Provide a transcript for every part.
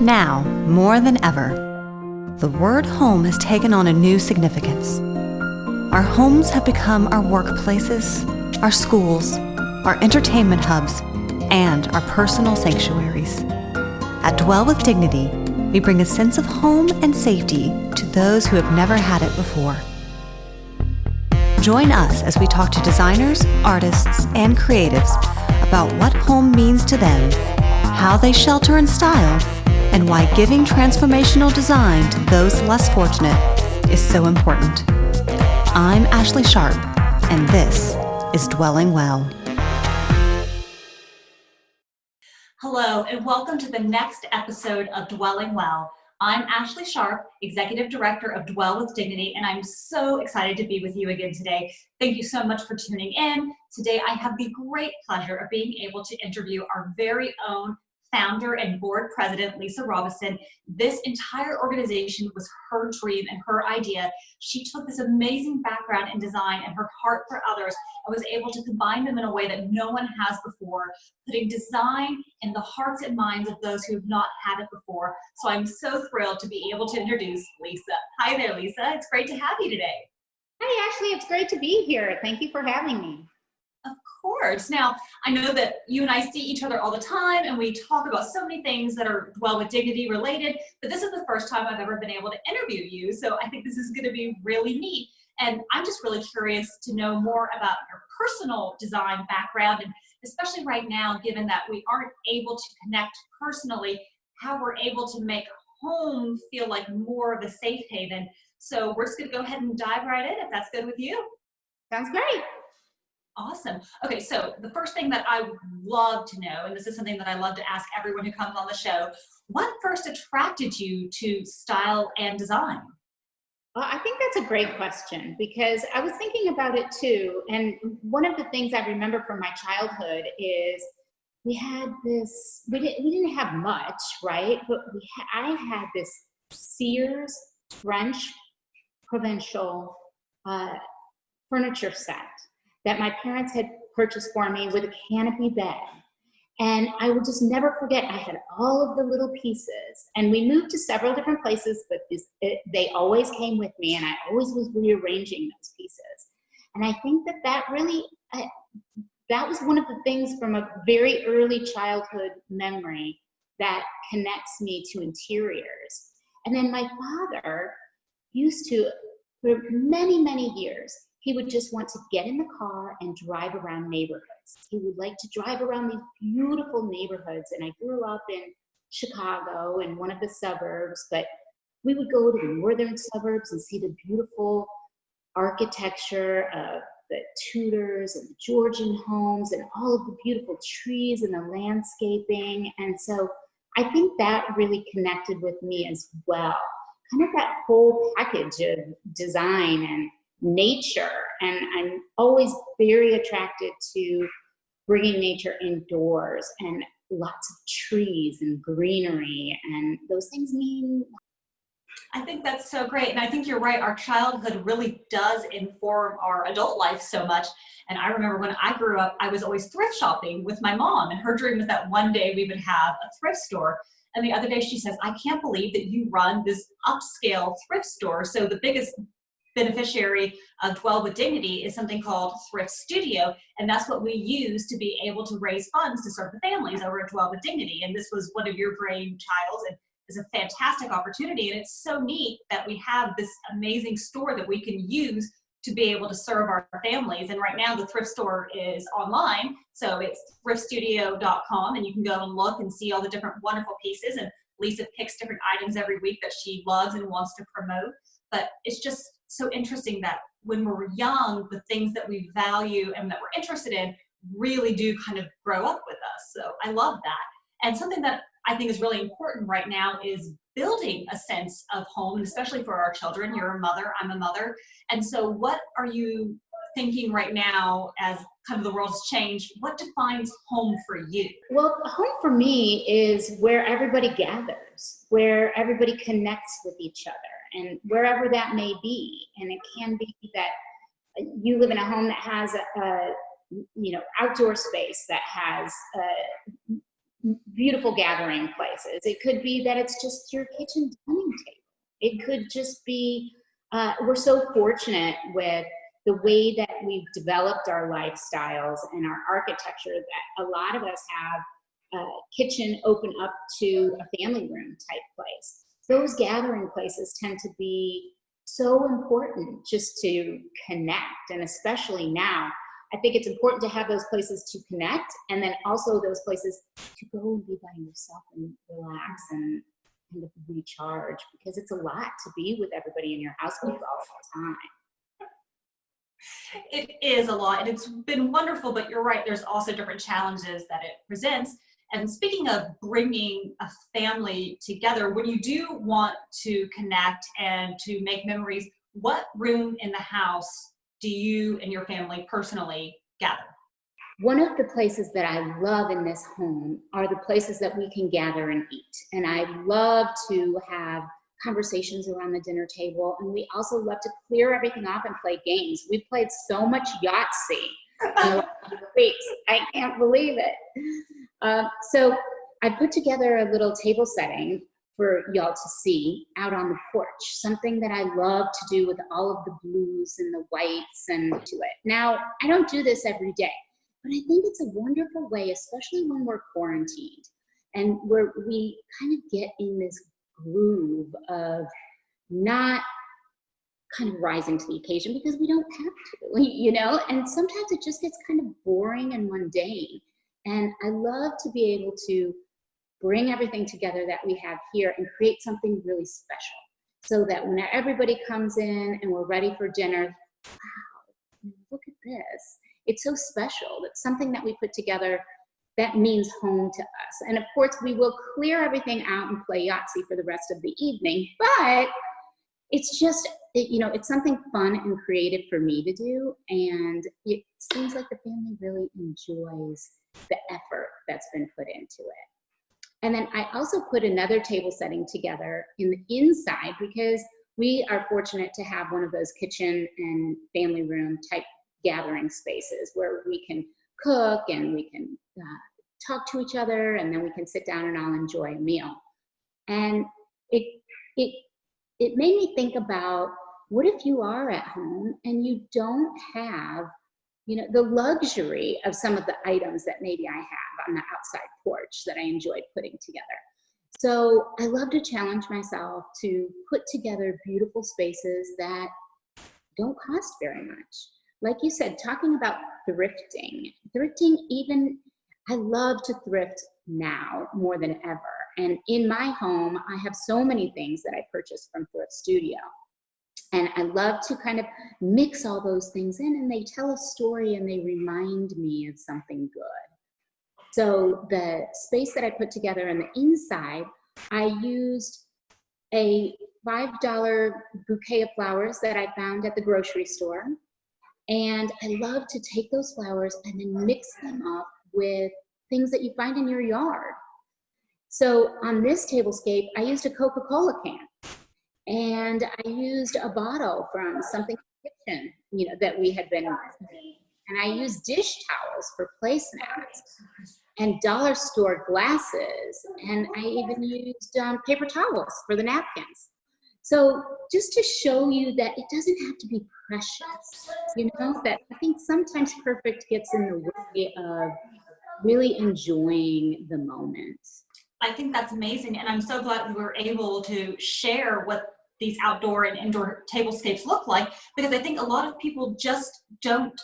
Now, more than ever, the word home has taken on a new significance. Our homes have become our workplaces, our schools, our entertainment hubs, and our personal sanctuaries. At Dwell with Dignity, we bring a sense of home and safety to those who have never had it before. Join us as we talk to designers, artists, and creatives about what home means to them, how they shelter and style, and why giving transformational design to those less fortunate is so important. I'm Ashley Sharp, and this is Dwelling Well. Hello, and welcome to the next episode of Dwelling Well. I'm Ashley Sharp, Executive Director of Dwell with Dignity, and I'm so excited to be with you again today. Thank you so much for tuning in. Today, I have the great pleasure of being able to interview our very own founder and board president, Lisa Robison. This entire organization was her dream and her idea. She took this amazing background in design and her heart for others and was able to combine them in a way that no one has before, putting design in the hearts and minds of those who have not had it before. So I'm so thrilled to be able to introduce Lisa. Hi there, Lisa. It's great to have you today. Hi, Ashley. It's great to be here. Thank you for having me. Of course. Now, I know that you and I see each other all the time and we talk about so many things that are Dwell with Dignity related, but this is the first time I've ever been able to interview you. So I think this is going to be really neat. And I'm just really curious to know more about your personal design background, and especially right now, given that we aren't able to connect personally, how we're able to make home feel like more of a safe haven. So we're just going to go ahead and dive right in, if that's good with you. Sounds great. Awesome. Okay, so the first thing that I would love to know, and this is something that I love to ask everyone who comes on the show, what first attracted you to style and design? Well, I think that's a great question because I was thinking about it too. And one of the things I remember from my childhood is we had this, we didn't have much, right? But I had this Sears French provincial furniture set that my parents had purchased for me with a canopy bed. And I will just never forget, I had all of the little pieces. And we moved to several different places, but they always came with me, and I always was rearranging those pieces. And I think that really, that was one of the things from a very early childhood memory that connects me to interiors. And then my father used to, for many, many years, he would just want to get in the car and drive around neighborhoods. He would like to drive around these beautiful neighborhoods. And I grew up in Chicago in one of the suburbs, but we would go to the northern suburbs and see the beautiful architecture of the Tudors and the Georgian homes and all of the beautiful trees and the landscaping. And so I think that really connected with me as well. Kind of that whole package of design and nature, and I'm always very attracted to bringing nature indoors and lots of trees and greenery, and those things mean. I think that's so great, and I think you're right. Our childhood really does inform our adult life so much. And I remember when I grew up, I was always thrift shopping with my mom, and her dream was that one day we would have a thrift store. And the other day she says, "I can't believe that you run this upscale thrift store." So the biggest beneficiary of Dwell with Dignity is something called Thrift Studio, and that's what we use to be able to raise funds to serve the families over at Dwell with Dignity. And this was one of your brainchilds, and is a fantastic opportunity. And it's so neat that we have this amazing store that we can use to be able to serve our families. And right now the thrift store is online, so it's thriftstudio.com, and you can go and look and see all the different wonderful pieces. And Lisa picks different items every week that she loves and wants to promote. But it's just so interesting that when we're young, the things that we value and that we're interested in really do kind of grow up with us. So I love that. And something that I think is really important right now is building a sense of home, and especially for our children. You're a mother, I'm a mother. And so what are you thinking right now as kind of the world's changed? What defines home for you? Well, home for me is where everybody gathers, where everybody connects with each other, and wherever that may be. And it can be that you live in a home that has a outdoor space, that has beautiful gathering places. It could be that it's just your kitchen dining table. It could just be, we're so fortunate with the way that we've developed our lifestyles and our architecture that a lot of us have a kitchen open up to a family room type place. Those gathering places tend to be so important just to connect, and especially now, I think it's important to have those places to connect, and then also those places to go and be by yourself and relax and kind of recharge, because it's a lot to be with everybody in your household all the time. It is a lot, and it's been wonderful, but you're right, there's also different challenges that it presents. And speaking of bringing a family together, when you do want to connect and to make memories, what room in the house do you and your family personally gather? One of the places that I love in this home are the places that we can gather and eat. And I love to have conversations around the dinner table. And we also love to clear everything off and play games. We've played so much Yahtzee in the last few weeks. I can't believe it. So I put together a little table setting for y'all to see out on the porch, something that I love to do with all of the blues and the whites and to it. Now, I don't do this every day, but I think it's a wonderful way, especially when we're quarantined and where we kind of get in this groove of not kind of rising to the occasion, because we don't have to, you know, and sometimes it just gets kind of boring and mundane. And I love to be able to bring everything together that we have here and create something really special, so that when everybody comes in and we're ready for dinner, wow, look at this. It's so special. It's something that we put together that means home to us. And of course, we will clear everything out and play Yahtzee for the rest of the evening, but it's just, you know, it's something fun and creative for me to do. And it seems like the family really enjoys the effort that's been put into it. And then I also put another table setting together in the inside, because we are fortunate to have one of those kitchen and family room type gathering spaces where we can cook and we can talk to each other, and then we can sit down and all enjoy a meal. And it made me think about, what if you are at home and you don't have, you know, the luxury of some of the items that maybe I have on the outside porch that I enjoyed putting together. So I love to challenge myself to put together beautiful spaces that don't cost very much. Like you said, talking about thrifting, even, I love to thrift now more than ever. And in my home, I have so many things that I purchased from Thrift Studio. And I love to kind of mix all those things in, and they tell a story and they remind me of something good. So the space that I put together on the inside, I used a $5 bouquet of flowers that I found at the grocery store. And I love to take those flowers and then mix them up with things that you find in your yard. So on this tablescape, I used a Coca-Cola can. And I used a bottle from something in the kitchen, you know, that we had been using. And I used dish towels for placemats and dollar store glasses. And I even used paper towels for the napkins. So just to show you that it doesn't have to be precious, you know, that I think sometimes perfect gets in the way of really enjoying the moment. I think that's amazing, and I'm so glad we were able to share what these outdoor and indoor tablescapes look like, because I think a lot of people just don't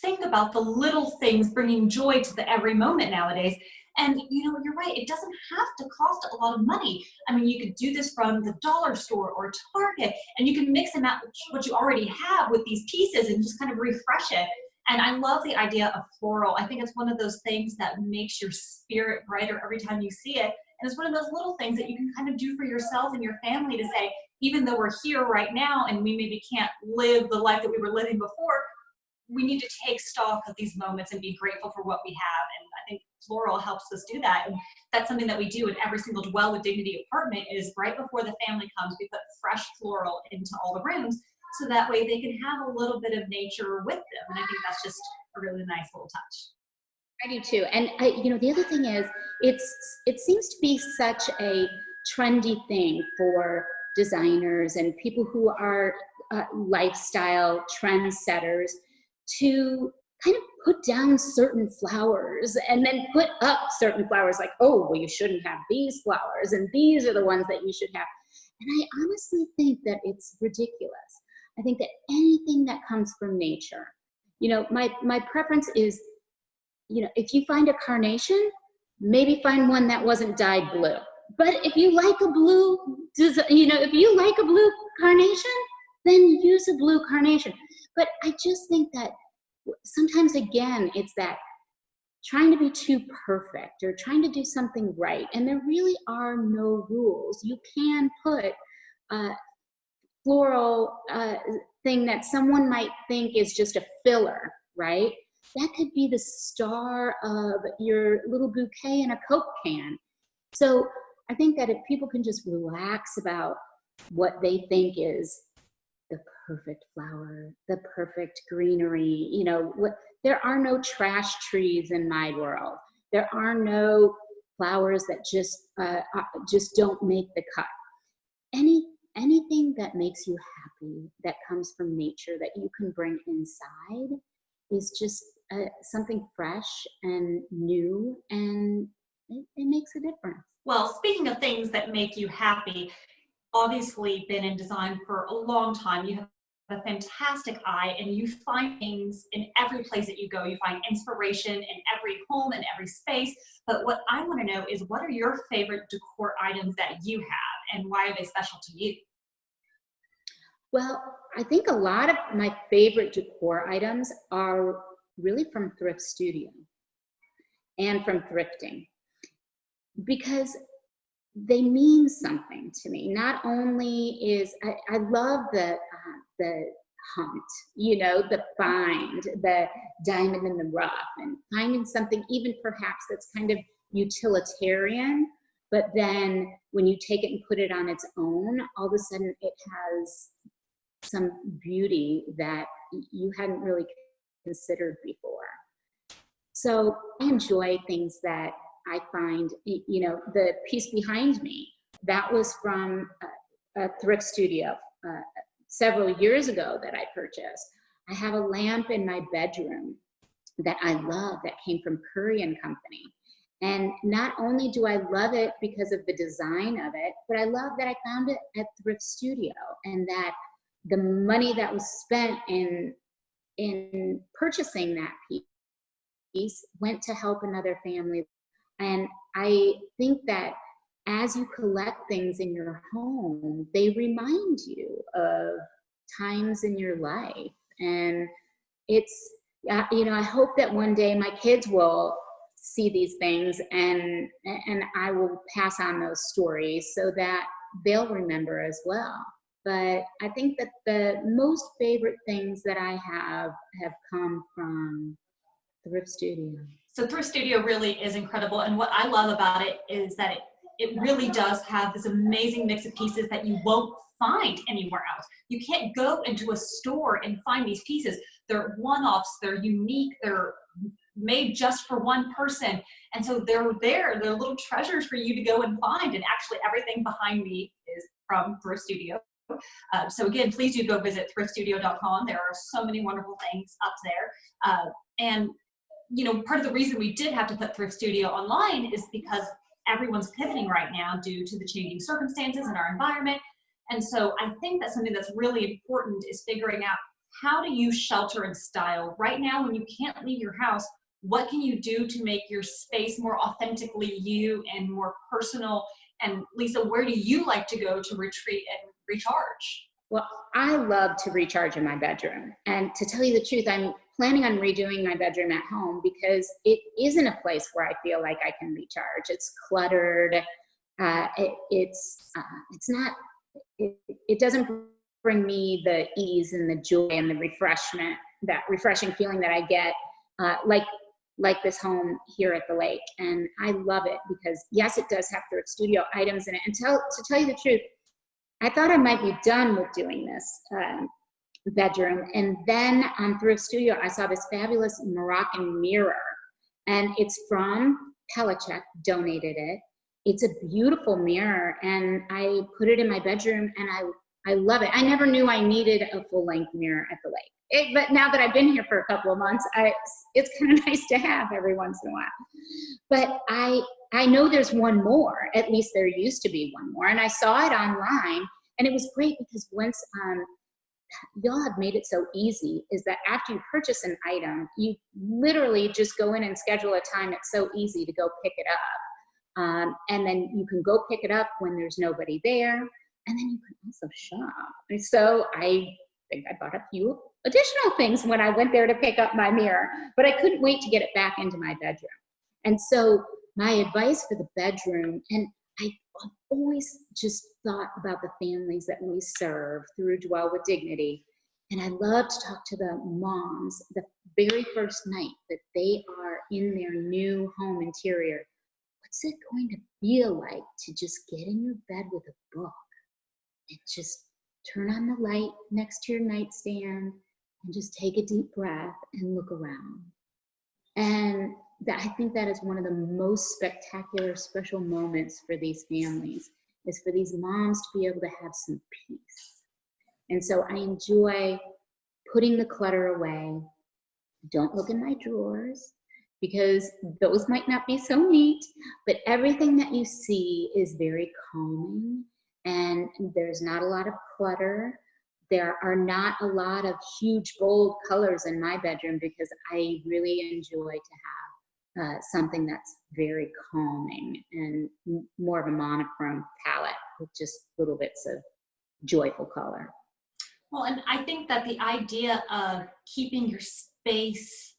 think about the little things bringing joy to the every moment nowadays. And you know, you're right, it doesn't have to cost a lot of money. I mean, you could do this from the dollar store or Target, and you can mix and match what you already have with these pieces and just kind of refresh it. And I love the idea of floral. I think it's one of those things that makes your spirit brighter every time you see it. And it's one of those little things that you can kind of do for yourself and your family to say, even though we're here right now and we maybe can't live the life that we were living before, we need to take stock of these moments and be grateful for what we have. And I think floral helps us do that. And that's something that we do in every single Dwell with Dignity apartment. Is right before the family comes, we put fresh floral into all the rooms, so that way they can have a little bit of nature with them. And I think that's just a really nice little touch. I do too. And the other thing is, it seems to be such a trendy thing for designers and people who are lifestyle trendsetters to kind of put down certain flowers and then put up certain flowers, like, oh, well, you shouldn't have these flowers and these are the ones that you should have. And I honestly think that it's ridiculous. I think that anything that comes from nature, my preference is, if you find a carnation, maybe find one that wasn't dyed blue. But if you like a blue, if you like a blue carnation, then use a blue carnation. But I just think that sometimes, again, it's that trying to be too perfect or trying to do something right. And there really are no rules. You can put a floral thing that someone might think is just a filler, right? That could be the star of your little bouquet in a Coke can. So I think that if people can just relax about what they think is the perfect flower, the perfect greenery, there are no trash trees in my world. There are no flowers that just don't make the cut. Anything that makes you happy, that comes from nature, that you can bring inside, is just something fresh and new, and it makes a difference. Well, speaking of things that make you happy, obviously been in design for a long time. You have a fantastic eye, and you find things in every place that you go. You find inspiration in every home and every space. But what I want to know is, what are your favorite decor items that you have, and why are they special to you? Well, I think a lot of my favorite decor items are really from Thrift Studio and from thrifting, because they mean something to me. Not only is I love the hunt, the find, the diamond in the rough, and finding something even perhaps that's kind of utilitarian, but then when you take it and put it on its own, all of a sudden it has some beauty that you hadn't really considered before. So I enjoy things that I find, the piece behind me, that was from a Thrift Studio several years ago that I purchased. I have a lamp in my bedroom that I love, that came from Curry and Company. And not only do I love it because of the design of it, but I love that I found it at Thrift Studio, and that the money that was spent in purchasing that piece went to help another family. And I think that as you collect things in your home, they remind you of times in your life. And it's, I hope that one day my kids will see these things, and I will pass on those stories so that they'll remember as well. But I think that the most favorite things that I have come from Thrift Studio. So Thrift Studio really is incredible. And what I love about it is that it really does have this amazing mix of pieces that you won't find anywhere else. You can't go into a store and find these pieces. They're one-offs, they're unique, they're made just for one person. And so they're little treasures for you to go and find. And actually everything behind me is from Thrift Studio. So again, please do go visit thriftstudio.com. There are so many wonderful things up there. And part of the reason we did have to put Thrift Studio online is because everyone's pivoting right now due to the changing circumstances in our environment. And so I think that something that's really important is figuring out, how do you shelter and style right now when you can't leave your house? What can you do to make your space more authentically you and more personal? And Lisa, where do you like to go to retreat and recharge? Well, I love to recharge in my bedroom. And to tell you the truth, I'm planning on redoing my bedroom at home, because it isn't a place where I feel like I can recharge. It's cluttered. It doesn't bring me the ease and the joy and the refreshment, that refreshing feeling that I get like this home here at the lake. And I love it because, yes, it does have Thrift Studio items in it. And to tell you the truth, I thought I might be done with doing this bedroom. And then on Thrift Studio, I saw this fabulous Moroccan mirror. And it's from Pelichek, donated it. It's a beautiful mirror, and I put it in my bedroom, and I love it. I never knew I needed a full-length mirror at the lake. But now that I've been here for a couple of months, it's kind of nice to have every once in a while. But I know there's one more, at least there used to be one more, and I saw it online, and it was great because once, y'all have made it so easy, is that after you purchase an item, you literally just go in and schedule a time. It's so easy to go pick it up. And then you can go pick it up when there's nobody there, and then you can also shop. And so I think I bought a few additional things when I went there to pick up my mirror, but I couldn't wait to get it back into my bedroom. And so my advice for the bedroom, and I've always just thought about the families that we serve through Dwell with Dignity, and I love to talk to the moms the very first night that they are in their new home interior. What's it going to feel like to just get in your bed with a book and just turn on the light next to your nightstand and just take a deep breath and look around? And I think that is one of the most spectacular, special moments for these families, is for these moms to be able to have some peace. And so I enjoy putting the clutter away. Don't look in my drawers, because those might not be so neat, but everything that you see is very calming, and there's not a lot of clutter. There are not a lot of huge, bold colors in my bedroom, because I really enjoy to have something that's very calming and more of a monochrome palette with just little bits of joyful color. Well, and I think that the idea of keeping your space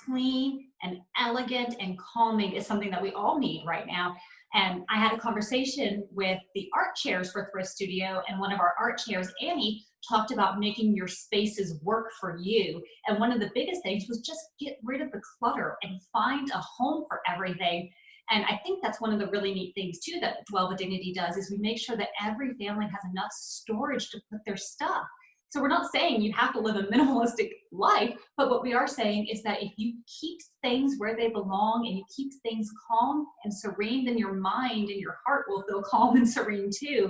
clean and elegant and calming is something that we all need right now. And I had a conversation with the art chairs for Thrift Studio, and one of our art chairs, Annie, talked about making your spaces work for you. And one of the biggest things was just get rid of the clutter and find a home for everything. And I think that's one of the really neat things too that Dwell with Dignity does, is we make sure that every family has enough storage to put their stuff. So we're not saying you have to live a minimalistic life, but what we are saying is that if you keep things where they belong and you keep things calm and serene, then your mind and your heart will feel calm and serene too.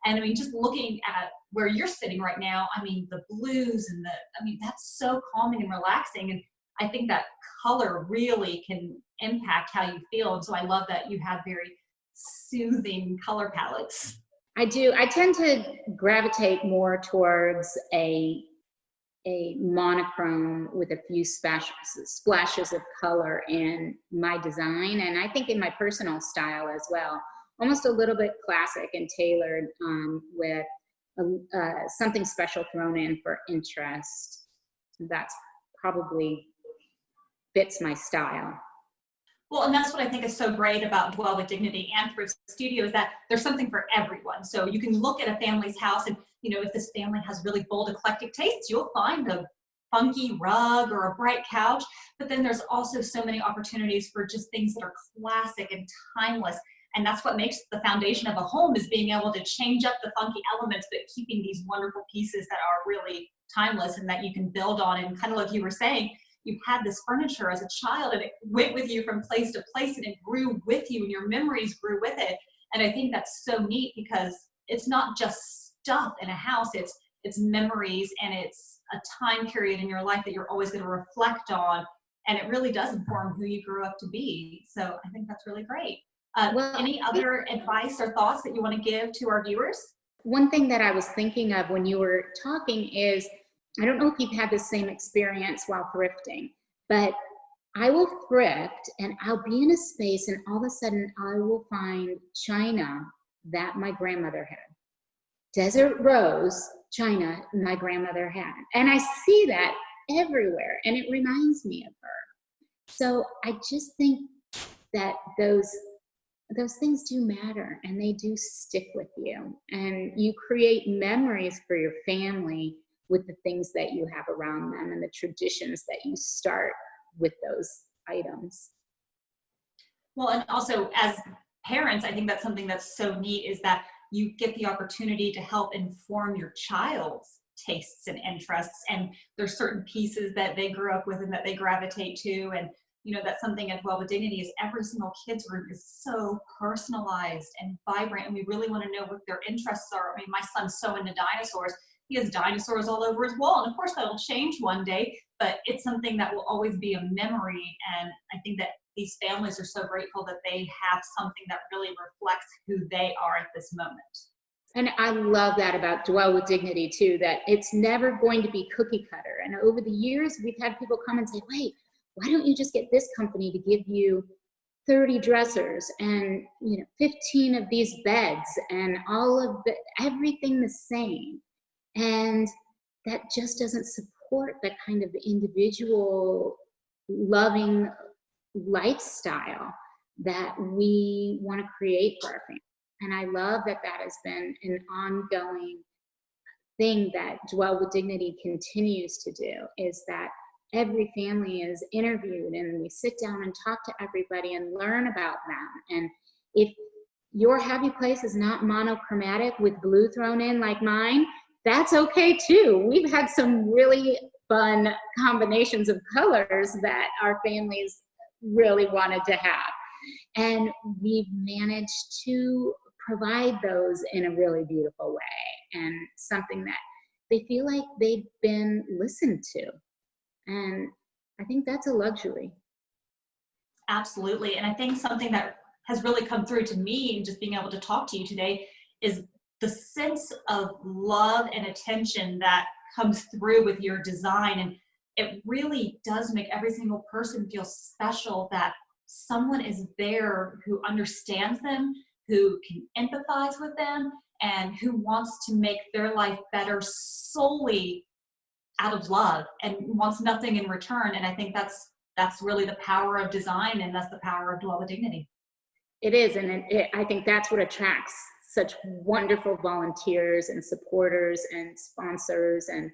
And I mean, just looking at where you're sitting right now, I mean, the blues and that's so calming and relaxing. And I think that color really can impact how you feel. And so I love that you have very soothing color palettes. I do. I tend to gravitate more towards a monochrome with a few splashes of color in my design, and I think in my personal style as well. Almost a little bit classic and tailored, with something special thrown in for interest. That's probably fits my style. Well, and that's what I think is so great about Dwell with Dignity and Thrift Studio, is that there's something for everyone. So you can look at a family's house, and if this family has really bold, eclectic tastes, you'll find a funky rug or a bright couch. But then there's also so many opportunities for just things that are classic and timeless. And that's what makes the foundation of a home, is being able to change up the funky elements, but keeping these wonderful pieces that are really timeless and that you can build on. And kind of like you were saying, you had this furniture as a child, and it went with you from place to place, and it grew with you, and your memories grew with it. And I think that's so neat, because it's not just stuff in a house, it's memories, and it's a time period in your life that you're always going to reflect on, and it really does inform who you grew up to be. So I think that's really great. Any other advice or thoughts that you want to give to our viewers? One thing that I was thinking of when you were talking is, I don't know if you've had the same experience while thrifting, but I will thrift and I'll be in a space, and all of a sudden I will find china that my grandmother had. Desert rose china my grandmother had. And I see that everywhere, and it reminds me of her. So I just think that those things do matter, and they do stick with you, and you create memories for your family with the things that you have around them and the traditions that you start with those items. Well, and also as parents, I think that's something that's so neat, is that you get the opportunity to help inform your child's tastes and interests. And there's certain pieces that they grew up with and that they gravitate to. And, that's something at Dwell with Dignity is every single kid's room is so personalized and vibrant, and we really want to know what their interests are. I mean, my son's so into dinosaurs. He has dinosaurs all over his wall, and of course that'll change one day, but it's something that will always be a memory. And I think that these families are so grateful that they have something that really reflects who they are at this moment. And I love that about Dwell with Dignity too, that it's never going to be cookie cutter. And over the years, we've had people come and say, wait, why don't you just get this company to give you 30 dressers and 15 of these beds and all of everything the same? And that just doesn't support the kind of individual loving lifestyle that we want to create for our family. And I love that has been an ongoing thing that Dwell with Dignity continues to do, is that every family is interviewed and we sit down and talk to everybody and learn about them. And if your happy place is not monochromatic with blue thrown in like mine, that's okay too. We've had some really fun combinations of colors that our families really wanted to have. And we've managed to provide those in a really beautiful way, and something that they feel like they've been listened to. And I think that's a luxury. Absolutely. And I think something that has really come through to me, just being able to talk to you today, is the sense of love and attention that comes through with your design. And it really does make every single person feel special, that someone is there who understands them, who can empathize with them, and who wants to make their life better solely out of love and wants nothing in return. And I think that's really the power of design, and that's the power of Dwell with Dignity. It is, and I think that's what attracts such wonderful volunteers and supporters and sponsors and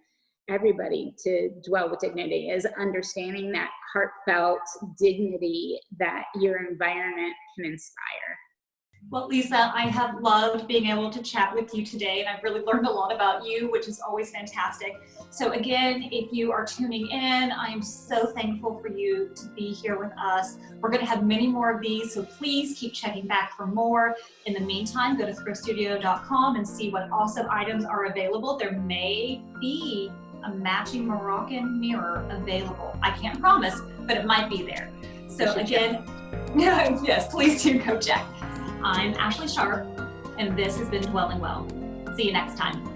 everybody to Dwell with Dignity, is understanding that heartfelt dignity that your environment can inspire. Well, Lisa, I have loved being able to chat with you today, and I've really learned a lot about you, which is always fantastic. So again, if you are tuning in, I am so thankful for you to be here with us. We're going to have many more of these, so please keep checking back for more. In the meantime, go to thriftstudio.com and see what awesome items are available. There may be a matching Moroccan mirror available. I can't promise, but it might be there. So again, yes, please do go check. I'm Ashley Sharp, and this has been Dwelling Well. See you next time.